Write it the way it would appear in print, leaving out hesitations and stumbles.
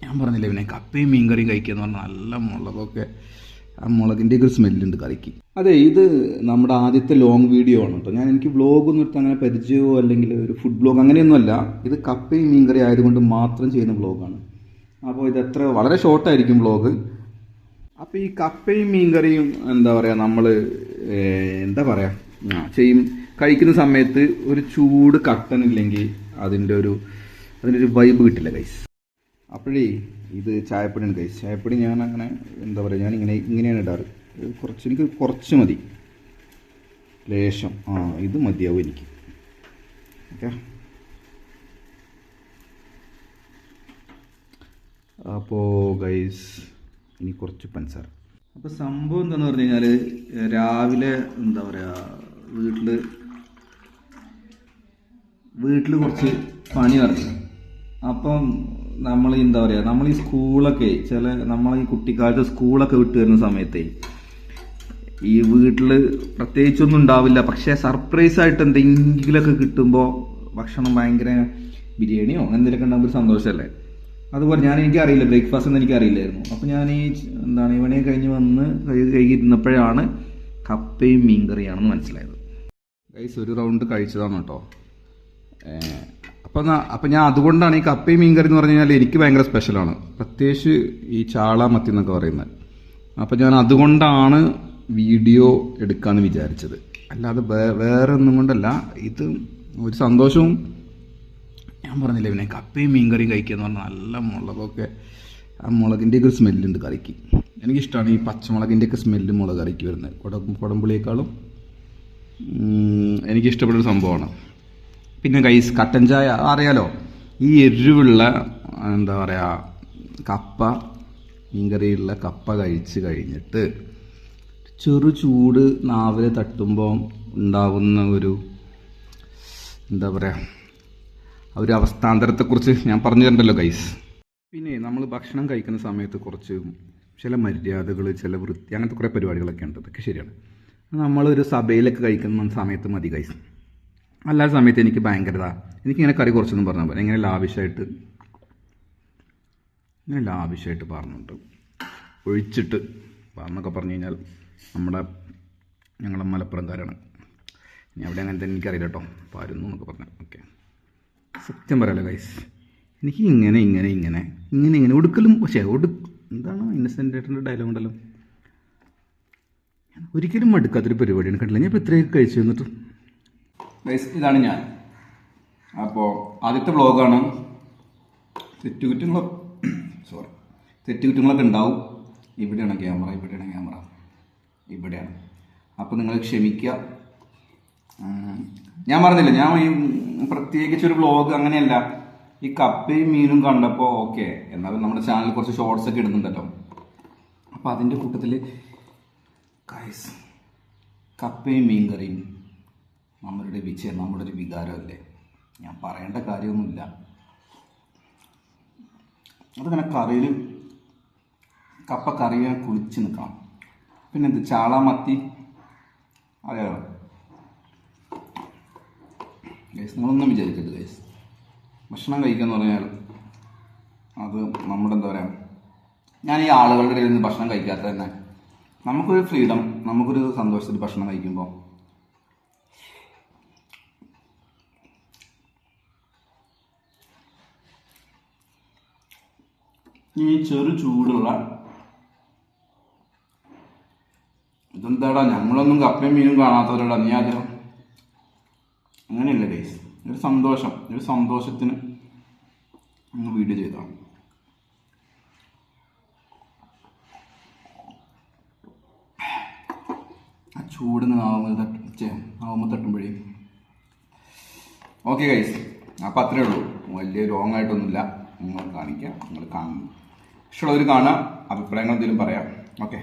ഞാൻ പറഞ്ഞില്ലേ പിന്നെ കപ്പയും മീൻകറിയും കഴിക്കുക എന്ന് പറഞ്ഞാൽ നല്ല മുളകൊക്കെ, ആ മുളകിൻ്റെയൊക്കെ ഒരു സ്മെല്ലുണ്ട് കറിക്ക്. അതെ, ഇത് നമ്മുടെ ആദ്യത്തെ ലോങ് വീഡിയോ ആണ് കേട്ടോ. എനിക്ക് വ്ളോഗൊന്നും എടുത്ത് അങ്ങനെ പരിചയമോ അല്ലെങ്കിൽ ഒരു ഫുഡ് വ്ളോഗ് അങ്ങനെയൊന്നുമല്ല. ഇത് കപ്പയും മീൻകറി ആയതുകൊണ്ട് മാത്രം ചെയ്യുന്ന വ്ളോഗാണ്. അപ്പോൾ ഇത് വളരെ ഷോർട്ടായിരിക്കും വ്ളോഗ്. അപ്പോൾ ഈ കപ്പയും മീൻകറിയും എന്താ പറയുക, നമ്മൾ കഴിക്കുന്ന സമയത്ത് ഒരു ചൂട് കട്ടനില്ലെങ്കിൽ അതിൻ്റെ ഒരു വൈബ് കിട്ടില്ല ഗൈസ്. അപ്പോഴേ ഇത് ചായപ്പൊടിയാണ് ഗൈസ്. ചായപ്പൊടി ഞാൻ അങ്ങനെ എന്താ പറയുക, ഞാൻ ഇങ്ങനെയാണ് ഇടാറ്. എനിക്ക് കുറച്ച് മതി, ലേശം. ഇത് മതിയാവും എനിക്ക്. ഓക്കെ, അപ്പോൾ ഗൈസ് ഇനി കുറച്ച് പഞ്ചസാര. അപ്പോൾ സംഭവം എന്താണെന്ന് പറഞ്ഞു കഴിഞ്ഞാൽ, രാവിലെ എന്താ പറയുക, വീട്ടിൽ കുറച്ച് പണി നടക്കും. അപ്പം നമ്മൾ എന്താ പറയുക, നമ്മൾ ഈ സ്കൂളൊക്കെ നമ്മൾ ഈ കുട്ടിക്കാലത്ത് സ്കൂളൊക്കെ വിട്ട് വരുന്ന സമയത്തേ ഈ വീട്ടിൽ പ്രത്യേകിച്ചൊന്നും ഉണ്ടാവില്ല. പക്ഷേ സർപ്രൈസായിട്ട് എന്തെങ്കിലുമൊക്കെ കിട്ടുമ്പോൾ ഭക്ഷണം ഭയങ്കര ബിരിയാണിയോ എന്തെങ്കിലുമൊക്കെ ഉണ്ടാകുമ്പോൾ സന്തോഷമല്ലേ. അതുപോലെ എനിക്കറിയില്ല, ബ്രേക്ക്ഫാസ്റ്റ് ഒന്നും എനിക്കറിയില്ലായിരുന്നു. അപ്പോൾ ഞാൻ ഇവനെ കഴിഞ്ഞ് വന്ന് കഴിയിരുന്നപ്പോഴാണ് കപ്പയും മീൻകറിയാണെന്ന് മനസ്സിലായത്. ഗൈസ് ഒരു റൗണ്ട് കഴിച്ചതാണ് കേട്ടോ. അപ്പം ഞാൻ അതുകൊണ്ടാണ് ഈ കപ്പയും മീൻകറി എന്ന് പറഞ്ഞു കഴിഞ്ഞാൽ എനിക്ക് ഭയങ്കര സ്പെഷ്യലാണ്. പ്രത്യേകിച്ച് ഈ ചാള മത്തി എന്നൊക്കെ പറയുന്നത്. അപ്പം ഞാൻ അതുകൊണ്ടാണ് വീഡിയോ എടുക്കാമെന്ന് വിചാരിച്ചത്, അല്ലാതെ വേറെ ഒന്നും കൊണ്ടല്ല. ഇത് ഒരു സന്തോഷവും, ഞാൻ പറഞ്ഞില്ലേ പിന്നെ കപ്പയും മീൻകറിയും കഴിക്കുക എന്ന് പറഞ്ഞാൽ നല്ല മുളകൊക്കെ, ആ മുളകിൻ്റെയൊക്കെ ഒരു സ്മെല്ലുണ്ട് കറിക്ക്. എനിക്കിഷ്ടമാണ് ഈ പച്ചമുളകിൻ്റെയൊക്കെ സ്മെല്ല് മുളക് കറിക്ക് വരുന്നത്. കുടംപുളിയേക്കാളും എനിക്കിഷ്ടപ്പെട്ടൊരു സംഭവമാണ്. പിന്നെ ഗൈസ് കട്ടൻ ചായ അറിയാലോ. ഈ എരിവുള്ള എന്താ പറയുക കപ്പ, മീൻകറിയുള്ള കപ്പ കഴിച്ച് കഴിഞ്ഞിട്ട് ചെറു ചൂട് നാവിൽ തട്ടുമ്പോൾ ഉണ്ടാവുന്ന ഒരു എന്താ പറയുക, ഒരു അവസ്ഥാന്തരത്തെക്കുറിച്ച് ഞാൻ പറഞ്ഞു തരണ്ടല്ലോ ഗൈസ്. പിന്നെ നമ്മൾ ഭക്ഷണം കഴിക്കുന്ന സമയത്ത് കുറച്ച് ചില മര്യാദകൾ, ചില വൃത്തി, അങ്ങനത്തെ കുറേ പരിപാടികളൊക്കെ ഉണ്ട്. അതൊക്കെ ശരിയാണ്. നമ്മളൊരു സഭയിലൊക്കെ കഴിക്കുന്ന സമയത്ത് മതി ഗൈസ്. അല്ലാത്ത സമയത്ത് എനിക്ക് എനിക്കിങ്ങനെ കറി കുറച്ചൊന്നും പറഞ്ഞാൽ പോലെ ഇങ്ങനെ ലാവിഷായിട്ട് പറഞ്ഞിട്ട് ഒഴിച്ചിട്ട് പറഞ്ഞൊക്കെ പറഞ്ഞു കഴിഞ്ഞാൽ ഞങ്ങളെ മലപ്പുറംകാരാണ്. ഇനി അവിടെ അങ്ങനെ തന്നെ എനിക്കറിയില്ല കേട്ടോ, പാരുന്നു എന്നൊക്കെ പറഞ്ഞു. ഓക്കെ, സത്യം പറയാലോ ഗൈസ്, എനിക്ക് ഇങ്ങനെ ഒടുക്കലും എന്താണ് ഇന്നസെൻ്റ് ഏട്ടൻ്റെ ഡയലോഗ് ഉണ്ടല്ലോ, ഒരിക്കലും മടുക്കാത്തൊരു പരിപാടിയാണ്. കണ്ടില്ല ഞാൻ ഇപ്പോൾ ഇത്രയൊക്കെ കഴിച്ചു തന്നിട്ട് ഗൈസ്. ഇതാണ് ഞാൻ. അപ്പോൾ ആദ്യത്തെ വ്ളോഗാണ്. തെറ്റുകുറ്റങ്ങളൊക്കെ ഉണ്ടാവും. ഇവിടെയാണ് ക്യാമറ. അപ്പോൾ നിങ്ങൾ ക്ഷമിക്കുക. ഞാൻ പറഞ്ഞില്ല, ഞാൻ ഈ പ്രത്യേകിച്ചൊരു വ്ളോഗ് അങ്ങനെയല്ല. ഈ കപ്പയും മീനും കണ്ടപ്പോൾ ഓക്കെ, എന്നാലും നമ്മുടെ ചാനലിൽ കുറച്ച് ഷോർട്സ് ഒക്കെ ഇടുന്നുണ്ടല്ലോ. അപ്പോൾ അതിൻ്റെ കൂട്ടത്തിൽ ഗൈസ് കപ്പയും മീൻകറിയും നമ്മുടെ ഒരു വികാരമല്ലേ, ഞാൻ പറയേണ്ട കാര്യമൊന്നുമില്ല. അതിങ്ങനെ കറിയിൽ കപ്പ കറിയാൻ കുളിച്ച് നിൽക്കണം. പിന്നെ ചാള മത്തി അറിയാലോ ഗൈസ്. നിങ്ങളൊന്നും വിചാരിക്കരുത് ഗൈസ്, ഭക്ഷണം കഴിക്കുക എന്ന് പറഞ്ഞാൽ അത് നമ്മുടെ എന്താ പറയുക, ഞാൻ ഈ ആളുകളുടെ ഇടയിൽ നിന്ന് ഭക്ഷണം കഴിക്കാത്ത തന്നെ നമുക്കൊരു ഫ്രീഡം, നമുക്കൊരു സന്തോഷത്തിൽ ഭക്ഷണം കഴിക്കുമ്പോൾ ഈ ചെറു ചൂടുള്ള ഇതെന്താടാ, ഞങ്ങളൊന്നും കപ്പയും മീനും കാണാത്തവരടാ നീ ആദ്യം, അങ്ങനെയല്ല ഗൈസ്. ഒരു സന്തോഷത്തിന് ഒന്ന് വീഡിയോ ചെയ്താണ്. ആ ചൂടിന് ആവുമ്പോൾ തട്ടുമ്പോഴേ ഓക്കെ ഗൈസ്. അപ്പം അത്രേ ഉള്ളൂ, വലിയ ലോങ് ആയിട്ടൊന്നുമില്ല. നിങ്ങൾ കാണിക്കുക, നിങ്ങൾ കാണുന്നു. ഇഷ്ടമുള്ളവർ കാണുക, അഭിപ്രായങ്ങൾ എന്തെങ്കിലും പറയാം. ഓക്കെ.